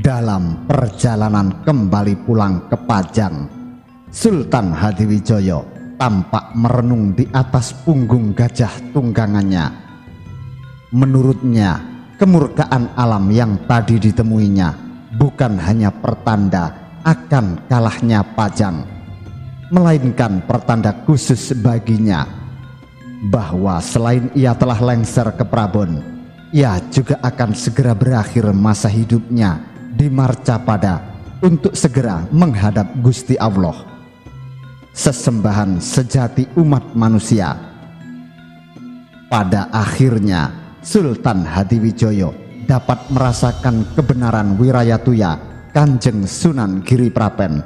Dalam perjalanan kembali pulang ke Pajang, Sultan Hadiwijaya tampak merenung di atas punggung gajah tunggangannya. Menurutnya, kemurkaan alam yang tadi ditemuinya bukan hanya pertanda akan kalahnya Pajang, melainkan pertanda khusus baginya bahwa selain ia telah lengser ke Prabon, ia juga akan segera berakhir masa hidupnya di Marcapada untuk segera menghadap Gusti Allah, sesembahan sejati umat manusia. Pada akhirnya Sultan Hadiwijaya dapat merasakan kebenaran Wirayatuya Kanjeng Sunan Giriprapen.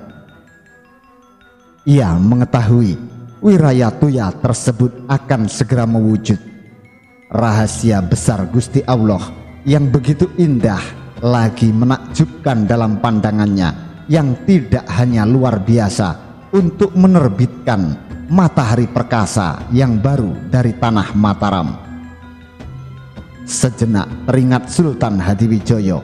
Ia mengetahui Wirayatuya tersebut akan segera mewujud. Rahasia besar Gusti Allah yang begitu indah lagi menakjubkan dalam pandangannya, yang tidak hanya luar biasa untuk menerbitkan matahari perkasa yang baru dari tanah Mataram. Sejenak teringat Sultan Hadiwijaya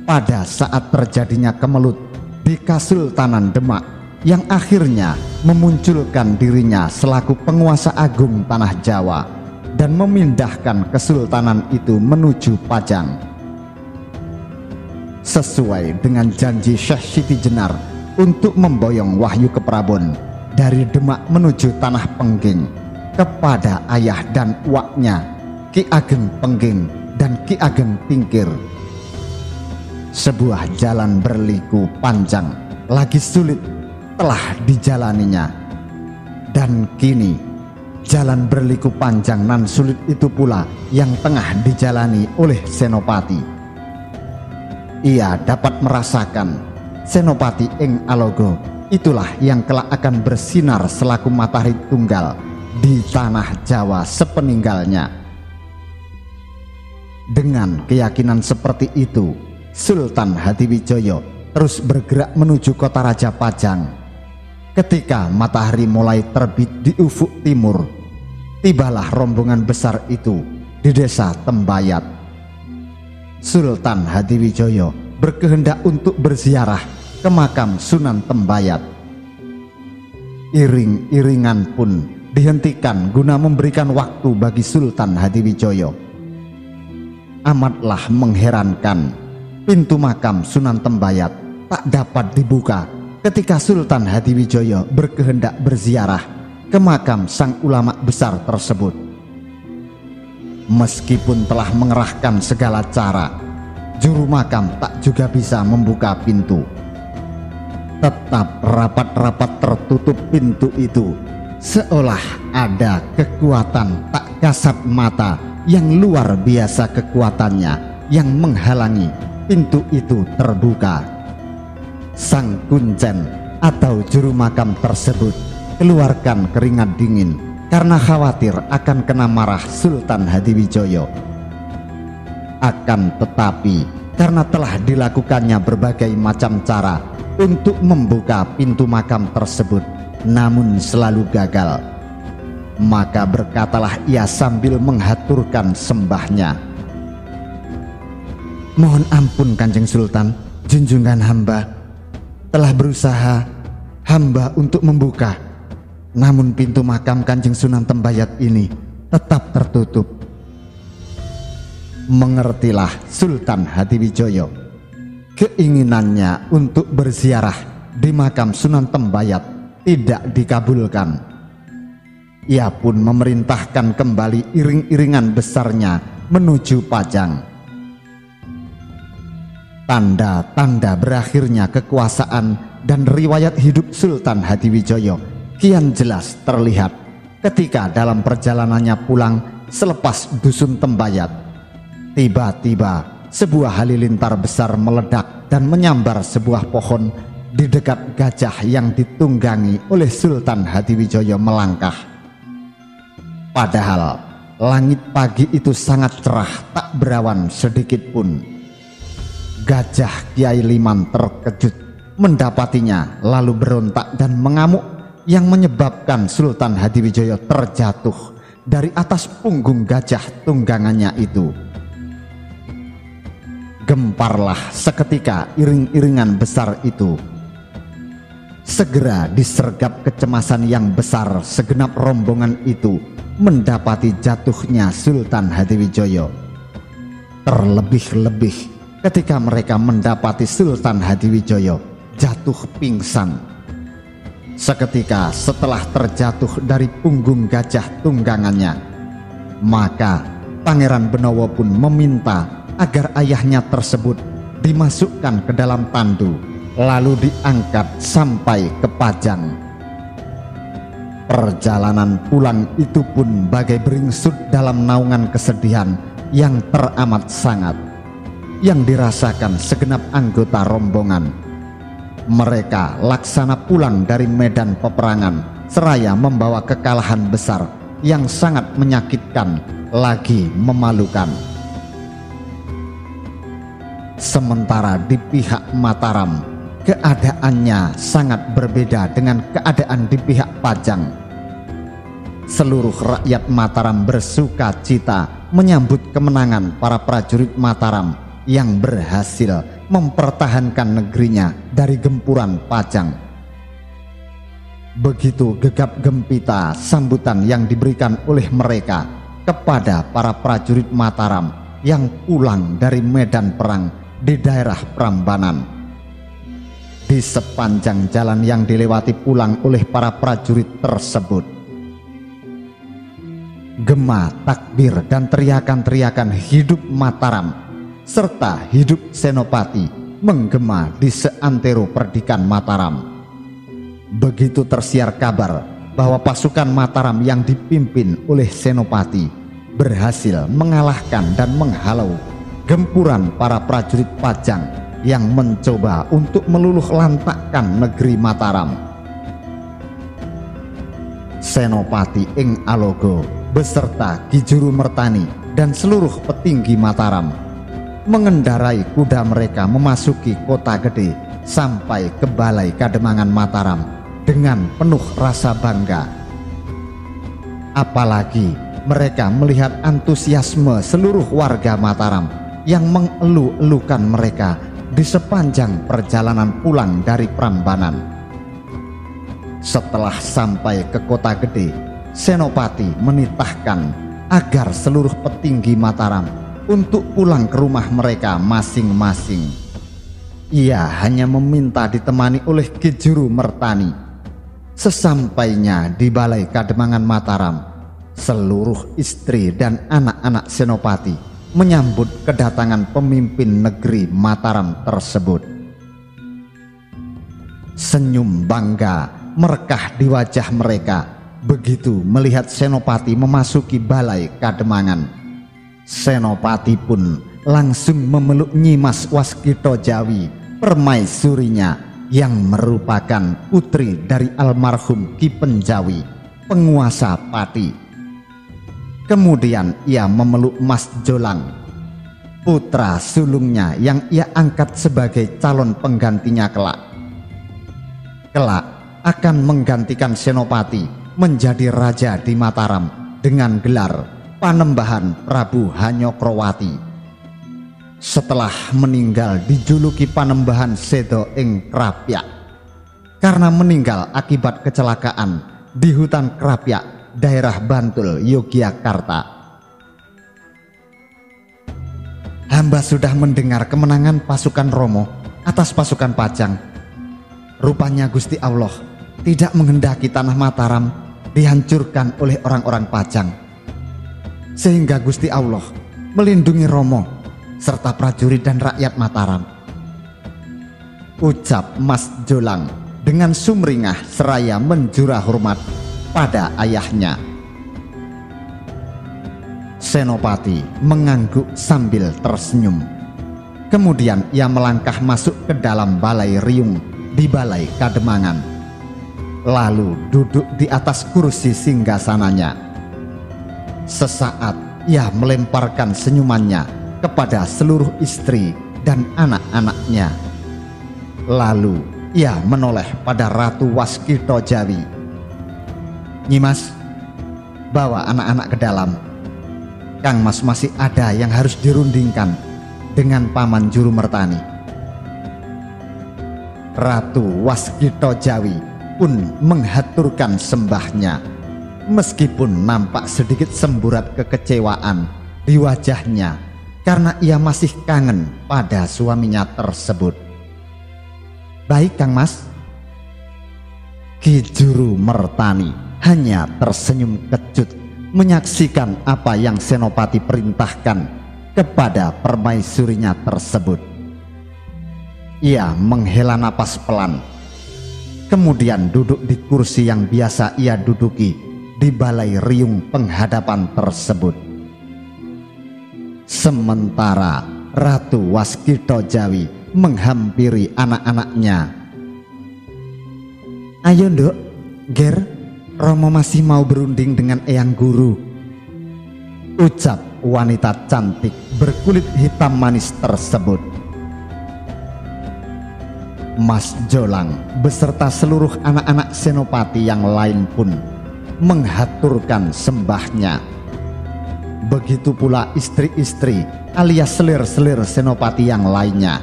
pada saat terjadinya kemelut di Kasultanan Demak yang akhirnya memunculkan dirinya selaku penguasa agung tanah Jawa dan memindahkan kesultanan itu menuju Pajang. Sesuai dengan janji Syekh Siti Jenar untuk memboyong wahyu ke Prabon dari Demak menuju Tanah Pengging kepada ayah dan uaknya Ki Ageng Pengging dan Ki Ageng Tingkir. Sebuah jalan berliku panjang lagi sulit telah dijalaninya, dan kini jalan berliku panjang nan sulit itu pula yang tengah dijalani oleh Senopati. Ia dapat merasakan Senopati ing Alogo itulah yang kelak akan bersinar selaku matahari tunggal di tanah Jawa sepeninggalnya. Dengan keyakinan seperti itu, Sultan Hadiwijaya terus bergerak menuju kota Raja Pajang. Ketika matahari mulai terbit di ufuk timur, tibalah rombongan besar itu di desa Tembayat. Sultan Hadiwijaya berkehendak untuk berziarah ke makam Sunan Tembayat. Iring-iringan pun dihentikan guna memberikan waktu bagi Sultan Hadiwijaya. Amatlah mengherankan, pintu makam Sunan Tembayat tak dapat dibuka ketika Sultan Hadiwijaya berkehendak berziarah ke makam sang ulama besar tersebut. Meskipun telah mengerahkan segala cara, juru makam tak juga bisa membuka pintu. Tetap rapat-rapat tertutup pintu itu, seolah ada kekuatan tak kasat mata yang luar biasa kekuatannya yang menghalangi pintu itu terbuka. Sang kuncen atau juru makam tersebut keluarkan keringat dingin karena khawatir akan kena marah Sultan Hadiwijaya. Akan tetapi karena telah dilakukannya berbagai macam cara untuk membuka pintu makam tersebut, namun selalu gagal, maka berkatalah ia sambil menghaturkan sembahnya, "Mohon ampun Kanjeng Sultan, junjungan hamba telah berusaha hamba untuk membuka, namun pintu makam Kanjeng Sunan Tembayat ini tetap tertutup." Mengertilah Sultan Hadiwijaya, keinginannya untuk berziarah di makam Sunan Tembayat tidak dikabulkan. Ia pun memerintahkan kembali iring-iringan besarnya menuju Pajang. Tanda-tanda berakhirnya kekuasaan dan riwayat hidup Sultan Hadiwijaya kian jelas terlihat ketika dalam perjalanannya pulang selepas dusun Tembayat, tiba-tiba sebuah halilintar besar meledak dan menyambar sebuah pohon di dekat gajah yang ditunggangi oleh Sultan Hadiwijaya melangkah. Padahal langit pagi itu sangat cerah, tak berawan sedikit pun. Gajah Kiai Liman terkejut mendapatinya, lalu berontak dan mengamuk yang menyebabkan Sultan Hadiwijaya terjatuh dari atas punggung gajah tunggangannya itu. Gemparlah seketika iring-iringan besar itu. Segera disergap kecemasan yang besar segenap rombongan itu mendapati jatuhnya Sultan Hadiwijaya. Terlebih-lebih ketika mereka mendapati Sultan Hadiwijaya jatuh pingsan. Seketika setelah terjatuh dari punggung gajah tunggangannya, maka Pangeran Benawa pun meminta agar ayahnya tersebut dimasukkan ke dalam tandu, lalu diangkat sampai ke Pajang. Perjalanan pulang itu pun bagai beringsut dalam naungan kesedihan yang teramat sangat yang dirasakan segenap anggota rombongan. Mereka laksana pulang dari medan peperangan seraya membawa kekalahan besar yang sangat menyakitkan lagi memalukan. Sementara di pihak Mataram, keadaannya sangat berbeda dengan keadaan di pihak Pajang. Seluruh rakyat Mataram bersuka cita menyambut kemenangan para prajurit Mataram yang berhasil mempertahankan negerinya dari gempuran Pajang. Begitu gegap gempita sambutan yang diberikan oleh mereka kepada para prajurit Mataram yang pulang dari medan perang di daerah Prambanan. Di sepanjang jalan yang dilewati pulang oleh para prajurit tersebut, gema, takbir, dan teriakan-teriakan hidup Mataram serta hidup Senopati menggema di seantero perdikan Mataram. Begitu tersiar kabar bahwa pasukan Mataram yang dipimpin oleh Senopati berhasil mengalahkan dan menghalau gempuran para prajurit Pajang yang mencoba untuk meluluh lantakkan negeri Mataram. Senopati ing Alogo beserta Ki Juru Mertani dan seluruh petinggi Mataram mengendarai kuda mereka memasuki kota gede sampai ke Balai Kademangan Mataram dengan penuh rasa bangga. Apalagi mereka melihat antusiasme seluruh warga Mataram yang mengeluh-elukan mereka di sepanjang perjalanan pulang dari Prambanan. Setelah sampai ke kota gede, Senopati menitahkan agar seluruh petinggi Mataram untuk pulang ke rumah mereka masing-masing. Ia hanya meminta ditemani oleh Ki Juru Mertani. Sesampainya di Balai Kademangan Mataram, seluruh istri dan anak-anak Senopati menyambut kedatangan pemimpin negeri Mataram tersebut. Senyum bangga merekah di wajah mereka begitu melihat Senopati memasuki Balai Kademangan. Senopati pun langsung memeluk Nyimas Waskita Jawi, permaisurinya yang merupakan putri dari almarhum Ki Penjawi, penguasa Pati. Kemudian ia memeluk Mas Jolang, putra sulungnya yang ia angkat sebagai calon penggantinya kelak. Kelak akan menggantikan Senopati menjadi raja di Mataram dengan gelar Panembahan Prabu Hanyokrowati. Setelah meninggal dijuluki Panembahan Sedo ing Krapyak karena meninggal akibat kecelakaan di hutan Krapyak, daerah Bantul, Yogyakarta. Hamba sudah mendengar kemenangan pasukan Romo atas pasukan Pajang. Rupanya Gusti Allah tidak menghendaki tanah Mataram dihancurkan oleh orang-orang Pajang, sehingga Gusti Allah melindungi Romo serta prajurit dan rakyat Mataram, ucap Mas Jolang dengan sumringah seraya menjurah hormat pada ayahnya. Senopati mengangguk sambil tersenyum. Kemudian ia melangkah masuk ke dalam balai riung di Balai Kademangan, lalu duduk di atas kursi singgasananya. Sesaat ia melemparkan senyumannya kepada seluruh istri dan anak-anaknya. Lalu ia menoleh pada Ratu Waskita Jawi. Nyimas, bawa anak-anak ke dalam. Kang Mas masih ada yang harus dirundingkan dengan Paman Juru Mertani. Ratu Waskita Jawi pun menghaturkan sembahnya, meskipun nampak sedikit semburat kekecewaan di wajahnya karena ia masih kangen pada suaminya tersebut. "Baik, Kang Mas." Ki Juru Mertani hanya tersenyum kecut menyaksikan apa yang Senopati perintahkan kepada permaisurinya tersebut. Ia menghela napas pelan, kemudian duduk di kursi yang biasa ia duduki di balai riung penghadapan tersebut. Sementara Ratu Waskita Jawi menghampiri anak-anaknya. "Ayo Nduk, Ger, Romo masih mau berunding dengan Eyang Guru," ucap wanita cantik berkulit hitam manis tersebut. Mas Jolang beserta seluruh anak-anak Senopati yang lain pun menghaturkan sembahnya. Begitu pula istri-istri alias selir-selir Senopati yang lainnya.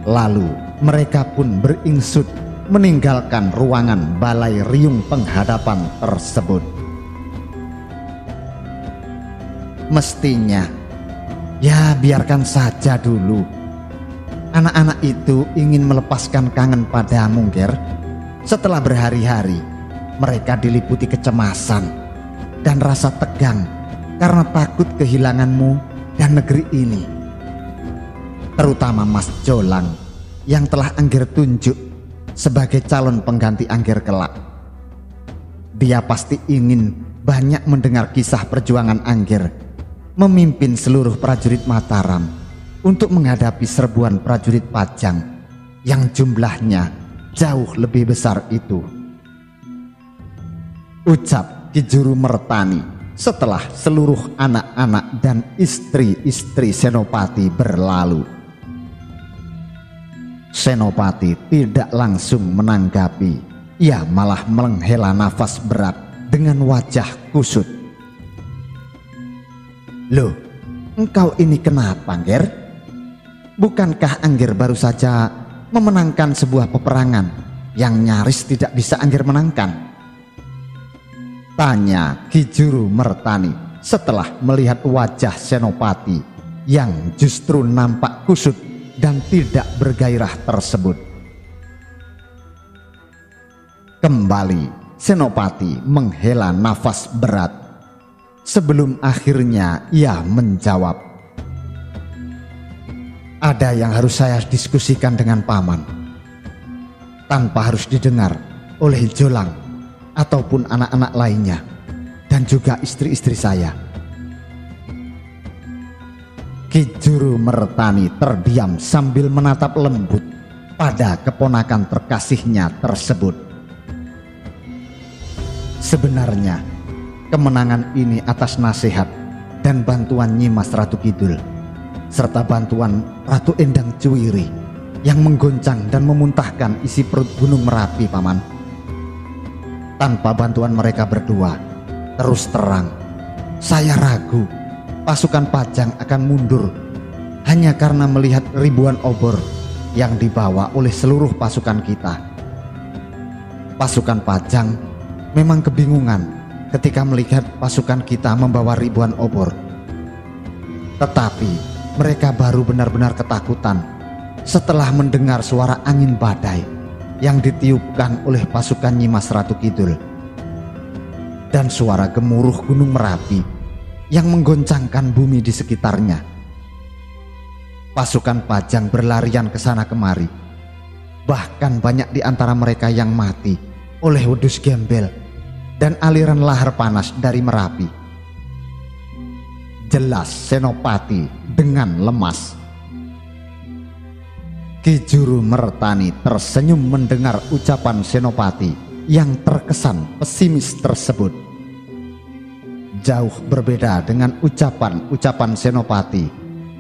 Lalu mereka pun beringsut meninggalkan ruangan balai riung penghadapan tersebut. Mestinya, ya biarkan saja dulu. Anak-anak itu ingin melepaskan kangen padamu, Ger. Setelah berhari-hari mereka diliputi kecemasan dan rasa tegang karena takut kehilanganmu dan negeri ini. Terutama Mas Jolang yang telah Angger tunjuk sebagai calon pengganti Angger kelak. Dia pasti ingin banyak mendengar kisah perjuangan Angger memimpin seluruh prajurit Mataram untuk menghadapi serbuan prajurit Pajang yang jumlahnya jauh lebih besar itu, ucap Ki Juru Mertani setelah seluruh anak-anak dan istri-istri Senopati berlalu. Senopati tidak langsung menanggapi, ia malah menghela nafas berat dengan wajah kusut. "Loh, engkau ini kenapa, Angger? Bukankah Angger baru saja memenangkan sebuah peperangan yang nyaris tidak bisa Angger menangkan?" tanya Ki Juru Mertani setelah melihat wajah Senopati yang justru nampak kusut dan tidak bergairah tersebut. Kembali Senopati menghela nafas berat sebelum akhirnya ia menjawab, "Ada yang harus saya diskusikan dengan Paman tanpa harus didengar oleh Jolang ataupun anak-anak lainnya dan juga istri-istri saya." Ki Juru Mertani terdiam sambil menatap lembut pada keponakan terkasihnya tersebut. Sebenarnya kemenangan ini atas nasihat dan bantuan Nyimas Ratu Kidul serta bantuan Ratu Endang Cuwiri yang menggoncang dan memuntahkan isi perut Gunung Merapi, Paman. Tanpa bantuan mereka berdua, terus terang saya ragu pasukan Pajang akan mundur hanya karena melihat ribuan obor yang dibawa oleh seluruh pasukan kita. Pasukan Pajang memang kebingungan ketika melihat pasukan kita membawa ribuan obor. Tetapi mereka baru benar-benar ketakutan setelah mendengar suara angin badai yang ditiupkan oleh pasukan Nyimas Ratu Kidul dan suara gemuruh Gunung Merapi yang menggoncangkan bumi di sekitarnya. Pasukan Pajang berlarian ke sana kemari. Bahkan banyak di antara mereka yang mati oleh wedus gembel dan aliran lahar panas dari Merapi. Jelas Senopati dengan lemas. Ki Juru Mertani tersenyum mendengar ucapan Senopati yang terkesan pesimis tersebut. Jauh berbeda dengan ucapan-ucapan Senopati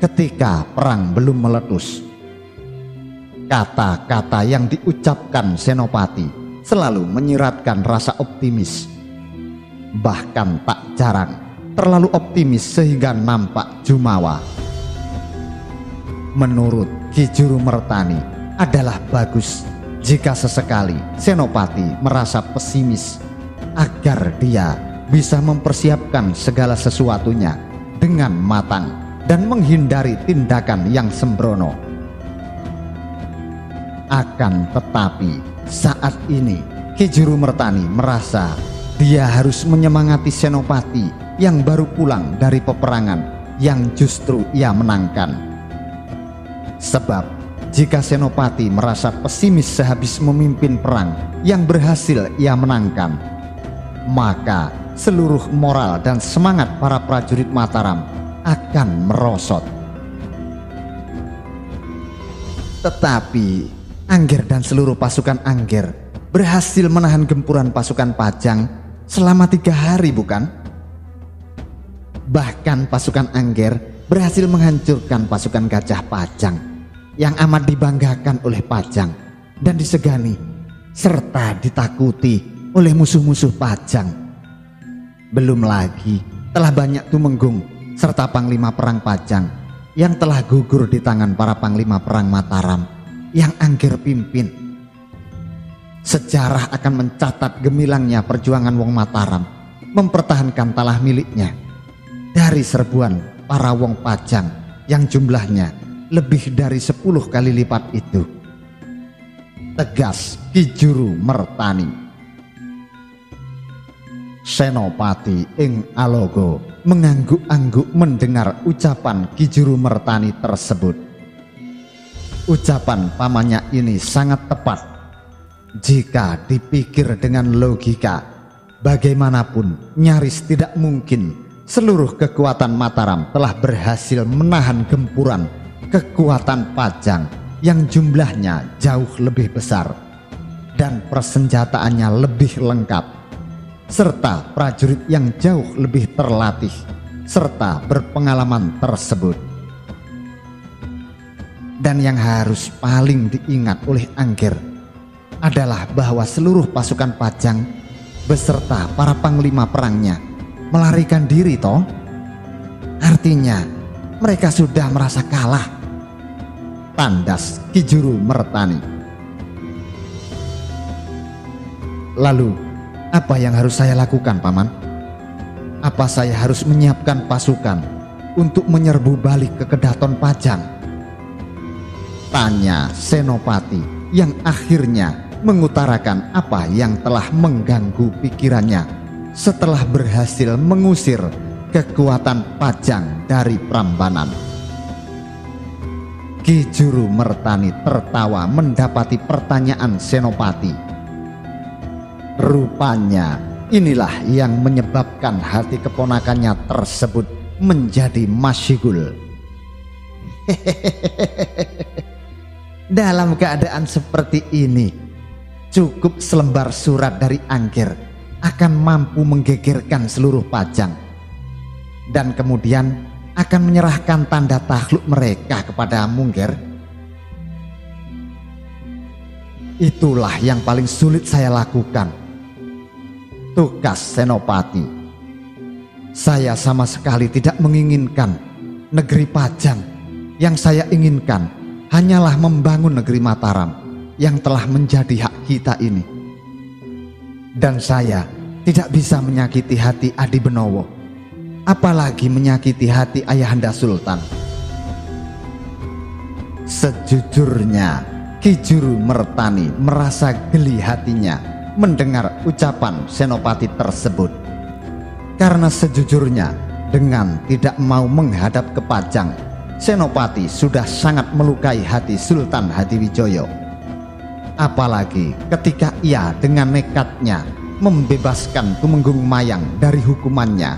ketika perang belum meletus. Kata-kata yang diucapkan Senopati selalu menyiratkan rasa optimis. Bahkan tak jarang terlalu optimis sehingga nampak jumawa. Menurut Ki Juru Mertani adalah bagus jika sesekali Senopati merasa pesimis agar dia bisa mempersiapkan segala sesuatunya dengan matang dan menghindari tindakan yang sembrono. Akan tetapi saat ini Ki Juru Mertani merasa dia harus menyemangati Senopati yang baru pulang dari peperangan yang justru ia menangkan. Sebab jika Senopati merasa pesimis sehabis memimpin perang yang berhasil ia menangkan, maka seluruh moral dan semangat para prajurit Mataram akan merosot. Tetapi Angger dan seluruh pasukan Angger berhasil menahan gempuran pasukan Pajang selama 3 hari, bukan? Bahkan pasukan Angger berhasil menghancurkan pasukan Gajah Pajang yang amat dibanggakan oleh Pajang dan disegani serta ditakuti oleh musuh-musuh Pajang. Belum lagi telah banyak tumenggung serta panglima perang Pajang yang telah gugur di tangan para panglima perang Mataram yang Angger pimpin. Sejarah akan mencatat gemilangnya perjuangan wong Mataram mempertahankan talah miliknya dari serbuan para wong Pajang yang jumlahnya lebih dari 10 kali lipat itu. Tegas Ki Juru Mertani. Senopati ing Alogo mengangguk-angguk mendengar ucapan Ki Juru Mertani tersebut. Ucapan pamannya ini sangat tepat. Jika dipikir dengan logika, bagaimanapun nyaris tidak mungkin seluruh kekuatan Mataram telah berhasil menahan gempuran kekuatan Pajang yang jumlahnya jauh lebih besar dan persenjataannya lebih lengkap, serta prajurit yang jauh lebih terlatih serta berpengalaman tersebut. Dan yang harus paling diingat oleh Angger adalah bahwa seluruh pasukan Pajang beserta para panglima perangnya melarikan diri toh. Artinya mereka sudah merasa kalah. Tandas Ki Juru Mertani. Lalu apa yang harus saya lakukan, Paman? Apa saya harus menyiapkan pasukan untuk menyerbu balik ke Kedaton Pajang? Tanya Senopati yang akhirnya mengutarakan apa yang telah mengganggu pikirannya setelah berhasil mengusir kekuatan Pajang dari Prambanan. Ki Juru Mertani tertawa mendapati pertanyaan Senopati. Rupanya inilah yang menyebabkan hati keponakannya tersebut menjadi masyghul. Dalam keadaan seperti ini, cukup selembar surat dari Angger akan mampu menggegerkan seluruh Pajang, dan kemudian akan menyerahkan tanda takluk mereka kepada Mungger. Itulah yang paling sulit saya lakukan, tugas Senopati. Saya sama sekali tidak menginginkan negeri Pajang. Yang saya inginkan hanyalah membangun negeri Mataram yang telah menjadi hak kita ini. Dan saya tidak bisa menyakiti hati Adi Benowo, apalagi menyakiti hati Ayahanda Sultan. Sejujurnya Ki Juru Mertani merasa geli hatinya mendengar ucapan Senopati tersebut. Karena sejujurnya dengan tidak mau menghadap ke Pajang, Senopati sudah sangat melukai hati Sultan Hadiwijoyo. Apalagi ketika ia dengan nekatnya membebaskan Tumenggung Mayang dari hukumannya,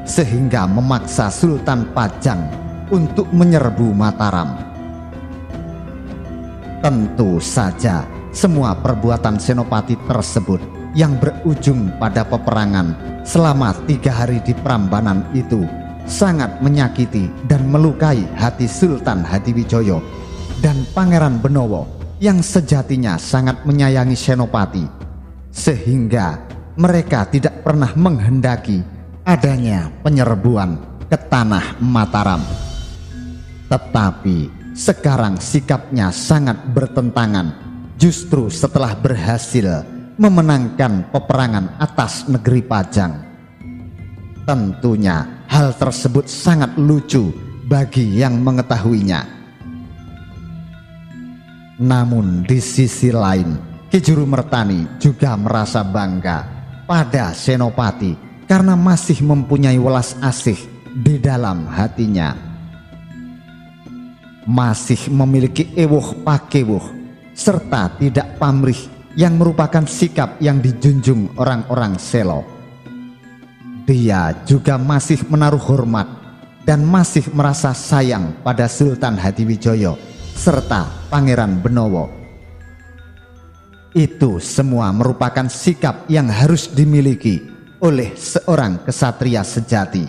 sehingga memaksa Sultan Pajang untuk menyerbu Mataram. Tentu saja semua perbuatan Senopati tersebut yang berujung pada peperangan selama 3 hari di Prambanan itu sangat menyakiti dan melukai hati Sultan Hadiwijoyo dan Pangeran Benowo yang sejatinya sangat menyayangi Senopati, sehingga mereka tidak pernah menghendaki adanya penyerbuan ke tanah Mataram. Tetapi sekarang sikapnya sangat bertentangan justru setelah berhasil memenangkan peperangan atas negeri Pajang. Tentunya hal tersebut sangat lucu bagi yang mengetahuinya. Namun di sisi lain, Ki Juru Mertani juga merasa bangga pada Senopati karena masih mempunyai welas asih di dalam hatinya. Masih memiliki ewuh pakewuh serta tidak pamrih yang merupakan sikap yang dijunjung orang-orang Selo. Dia juga masih menaruh hormat dan masih merasa sayang pada Sultan Hadiwijoyo serta Pangeran Benowo. Itu semua merupakan sikap yang harus dimiliki oleh seorang kesatria sejati.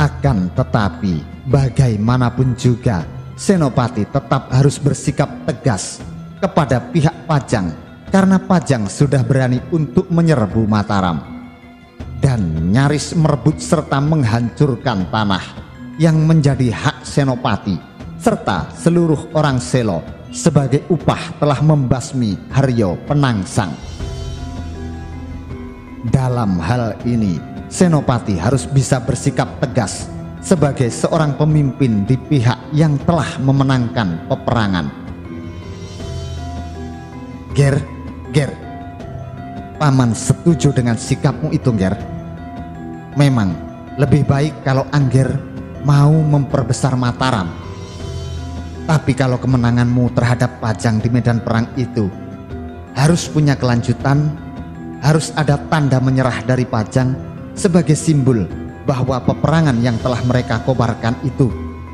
Akan tetapi bagaimanapun juga Senopati tetap harus bersikap tegas kepada pihak Pajang karena Pajang sudah berani untuk menyerbu Mataram dan nyaris merebut serta menghancurkan tanah yang menjadi hak Senopati serta seluruh orang Selo sebagai upah telah membasmi Haryo Penangsang. Dalam hal ini Senopati harus bisa bersikap tegas sebagai seorang pemimpin di pihak yang telah memenangkan peperangan. Ger, Paman setuju dengan sikapmu itu, Ger. Memang lebih baik kalau Angger mau memperbesar Mataram. Tapi kalau kemenanganmu terhadap Pajang di medan perang itu harus punya kelanjutan, harus ada tanda menyerah dari Pajang sebagai simbol bahwa peperangan yang telah mereka kobarkan itu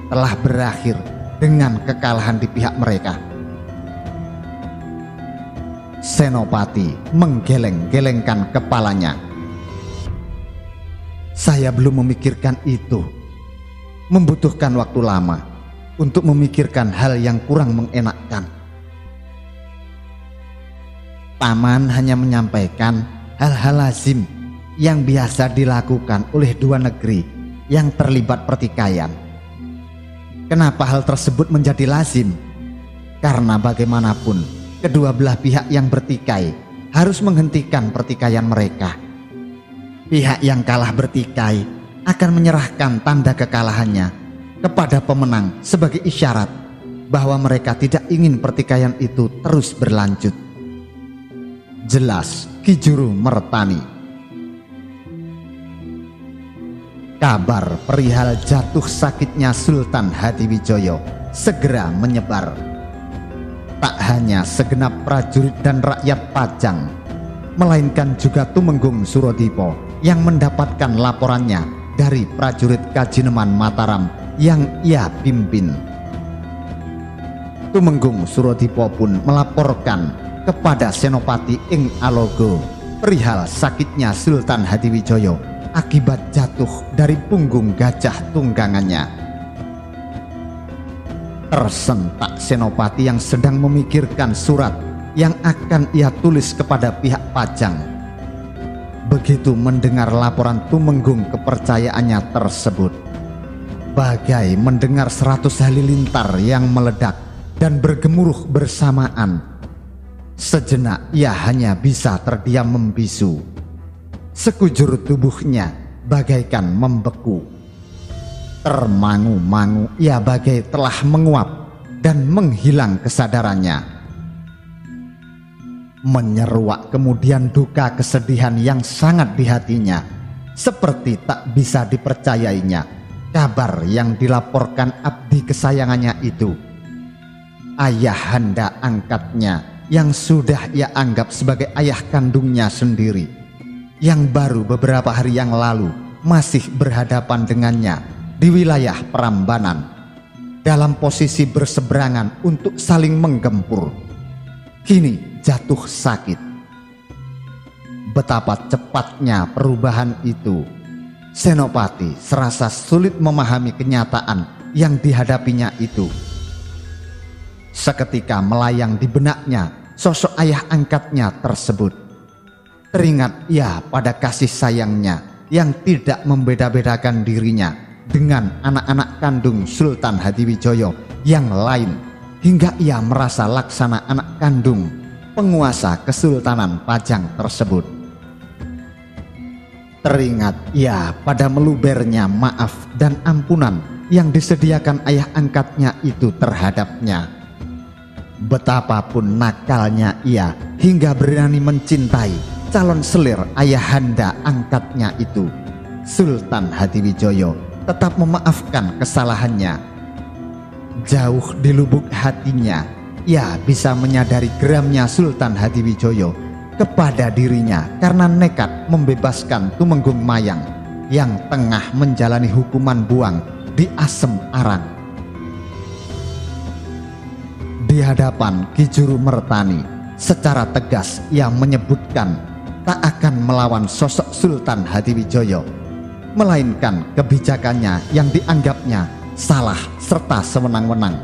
telah berakhir dengan kekalahan di pihak mereka. Senopati menggeleng-gelengkan kepalanya. Saya belum memikirkan itu. Membutuhkan waktu lama untuk memikirkan hal yang kurang mengenakkan. Paman hanya menyampaikan hal-hal lazim yang biasa dilakukan oleh dua negeri yang terlibat pertikaian. Kenapa hal tersebut menjadi lazim? Karena bagaimanapun kedua belah pihak yang bertikai harus menghentikan pertikaian mereka. Pihak yang kalah bertikai akan menyerahkan tanda kekalahannya kepada pemenang sebagai isyarat bahwa mereka tidak ingin pertikaian itu terus berlanjut. Jelas Ki Juru Mertani. Kabar perihal jatuh sakitnya Sultan Hadiwijoyo segera menyebar. Tak hanya segenap prajurit dan rakyat Pajang, melainkan juga Tumenggung Surodipo yang mendapatkan laporannya dari prajurit Kajineman Mataram yang ia pimpin. Tumenggung Surodipo pun melaporkan kepada Senopati Ing Alogo perihal sakitnya Sultan Hadiwijoyo akibat jatuh dari punggung gajah tunggangannya. Tersentak Senopati yang sedang memikirkan surat yang akan ia tulis kepada pihak Pajang. Begitu mendengar laporan Tumenggung kepercayaannya tersebut, bagai mendengar 100 halilintar yang meledak dan bergemuruh bersamaan. Sejenak ia hanya bisa terdiam membisu. Sekujur tubuhnya bagaikan membeku. Termangu-mangu ia bagai telah menguap dan menghilang kesadarannya. Menyeruak kemudian duka kesedihan yang sangat di hatinya, seperti tak bisa dipercayainya kabar yang dilaporkan abdi kesayangannya itu. Ayahanda angkatnya yang sudah ia anggap sebagai ayah kandungnya sendiri, yang baru beberapa hari yang lalu masih berhadapan dengannya di wilayah Prambanan dalam posisi berseberangan untuk saling menggempur, kini jatuh sakit. Betapa cepatnya perubahan itu, Senopati serasa sulit memahami kenyataan yang dihadapinya itu. Seketika melayang di benaknya sosok ayah angkatnya tersebut. Teringat ia pada kasih sayangnya yang tidak membeda-bedakan dirinya dengan anak-anak kandung Sultan Hadiwijaya yang lain, hingga ia merasa laksana anak kandung penguasa Kesultanan Pajang tersebut. Teringat ia pada melubernya maaf dan ampunan yang disediakan ayah angkatnya itu terhadapnya. Betapapun nakalnya ia hingga berani mencintai calon selir ayahanda angkatnya itu, Sultan Hadiwijaya tetap memaafkan kesalahannya. Jauh di lubuk hatinya, ia bisa menyadari geramnya Sultan Hadiwijaya kepada dirinya karena nekat membebaskan Tumenggung Mayang yang tengah menjalani hukuman buang di Asem Arang. Di hadapan Ki Juru Mertani, secara tegas ia menyebutkan tak akan melawan sosok Sultan Hadiwijaya, melainkan kebijakannya yang dianggapnya salah serta sewenang-wenang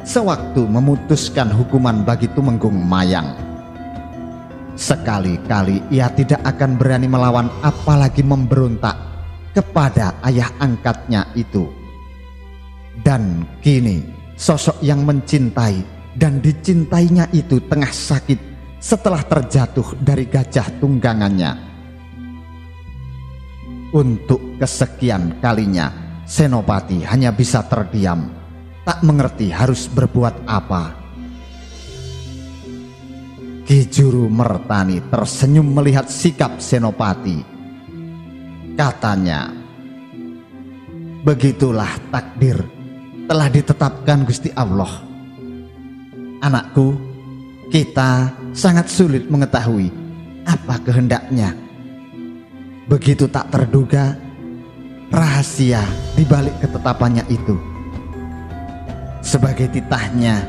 sewaktu memutuskan hukuman bagi Tumenggung Mayang. Sekali-kali ia tidak akan berani melawan, apalagi memberontak kepada ayah angkatnya itu. Dan kini sosok yang mencintai dan dicintainya itu tengah sakit setelah terjatuh dari gajah tunggangannya. Untuk kesekian kalinya Senopati hanya bisa terdiam, tak mengerti harus berbuat apa. Ki Juru Mertani tersenyum melihat sikap Senopati. Katanya, "Begitulah takdir telah ditetapkan Gusti Allah. Anakku, kita sangat sulit mengetahui apa kehendaknya. Begitu tak terduga rahasia di balik ketetapannya itu. Sebagai titahnya,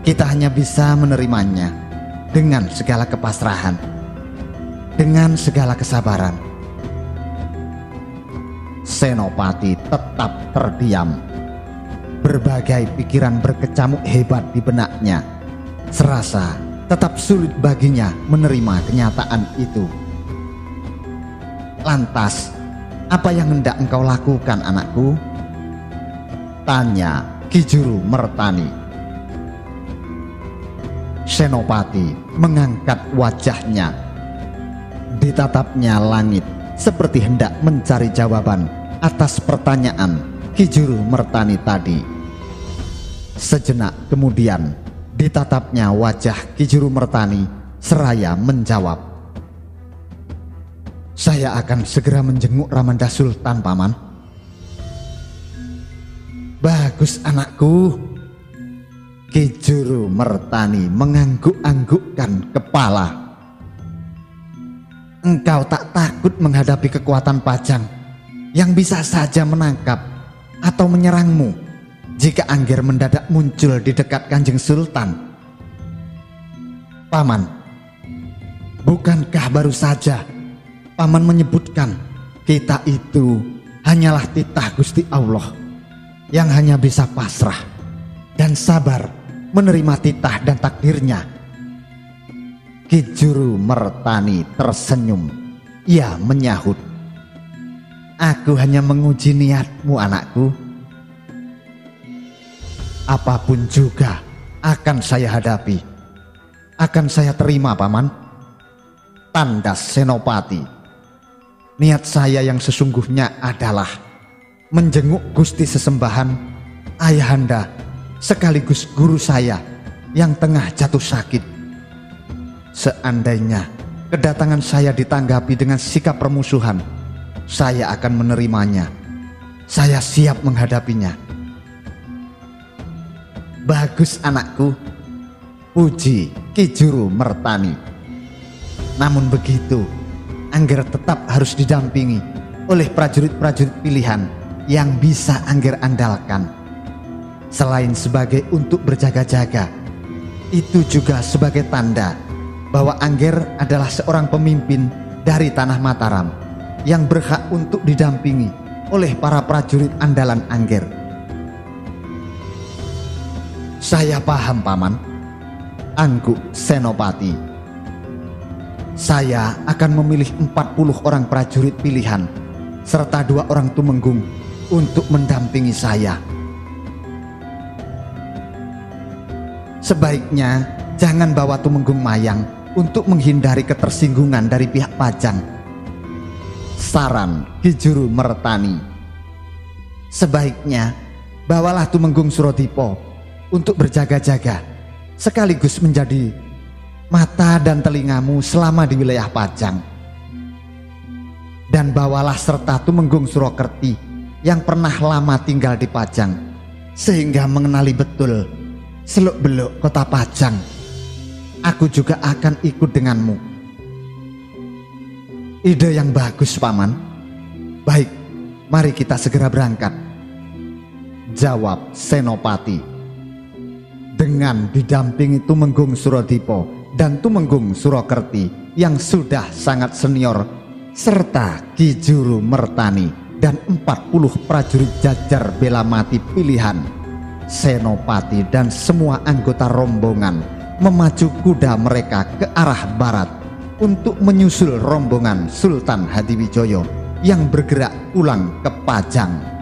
kita hanya bisa menerimanya dengan segala kepasrahan, dengan segala kesabaran." Senopati tetap terdiam. Berbagai pikiran berkecamuk hebat di benaknya. Serasa tetap sulit baginya menerima kenyataan itu. "Lantas, apa yang hendak engkau lakukan, anakku?" tanya Ki Juru Mertani. Senopati mengangkat wajahnya. Ditatapnya langit seperti hendak mencari jawaban atas pertanyaan Ki Juru Mertani tadi. Sejenak kemudian ditatapnya wajah Ki Juru Mertani seraya menjawab, "Saya akan segera menjenguk Ramanda Sultan, Paman." "Bagus, anakku." Ki Juru Mertani mengangguk-anggukkan kepala. "Engkau tak takut menghadapi kekuatan Pajang yang bisa saja menangkap atau menyerangmu jika Angger mendadak muncul di dekat Kanjeng Sultan?" "Paman, bukankah baru saja Paman menyebutkan kita itu hanyalah titah Gusti Allah yang hanya bisa pasrah dan sabar menerima titah dan takdirnya?" Ki Juru Mertani tersenyum. Ia menyahut, "Aku hanya menguji niatmu, anakku. Apapun juga akan saya hadapi, akan saya terima, Paman." Tandas Senopati. "Niat saya yang sesungguhnya adalah menjenguk Gusti Sesembahan, ayahanda sekaligus guru saya yang tengah jatuh sakit. Seandainya kedatangan saya ditanggapi dengan sikap permusuhan, saya akan menerimanya. Saya siap menghadapinya." "Bagus, anakku," puji Ki Juru Mertani. "Namun begitu, Angger tetap harus didampingi oleh prajurit-prajurit pilihan yang bisa Angger andalkan. Selain sebagai untuk berjaga-jaga, itu juga sebagai tanda bahwa Angger adalah seorang pemimpin dari tanah Mataram yang berhak untuk didampingi oleh para prajurit andalan Angger." "Saya paham, Paman," angguk Senopati. "Saya akan memilih 40 orang prajurit pilihan serta 2 orang tumenggung untuk mendampingi saya. Sebaiknya jangan bawa Tumenggung Mayang untuk menghindari ketersinggungan dari pihak Pajang. Saran Ki Juru Mertani. Sebaiknya bawalah Tumenggung Surodipo untuk berjaga-jaga, sekaligus menjadi mata dan telingamu selama di wilayah Pajang. Dan bawalah serta Tumenggung Surokerti yang pernah lama tinggal di Pajang, sehingga mengenali betul seluk-beluk kota Pajang. Aku juga akan ikut denganmu. Ide yang bagus, Paman. Baik, mari kita segera berangkat, jawab Senopati. Dengan didampingi Tumenggung Surodipo dan Tumenggung Surokerti yang sudah sangat senior, serta Ki Juru Mertani dan 40 prajurit jajar bela mati pilihan, Senopati dan semua anggota rombongan memacu kuda mereka ke arah barat untuk menyusul rombongan Sultan Hadiwijoyo yang bergerak pulang ke Pajang.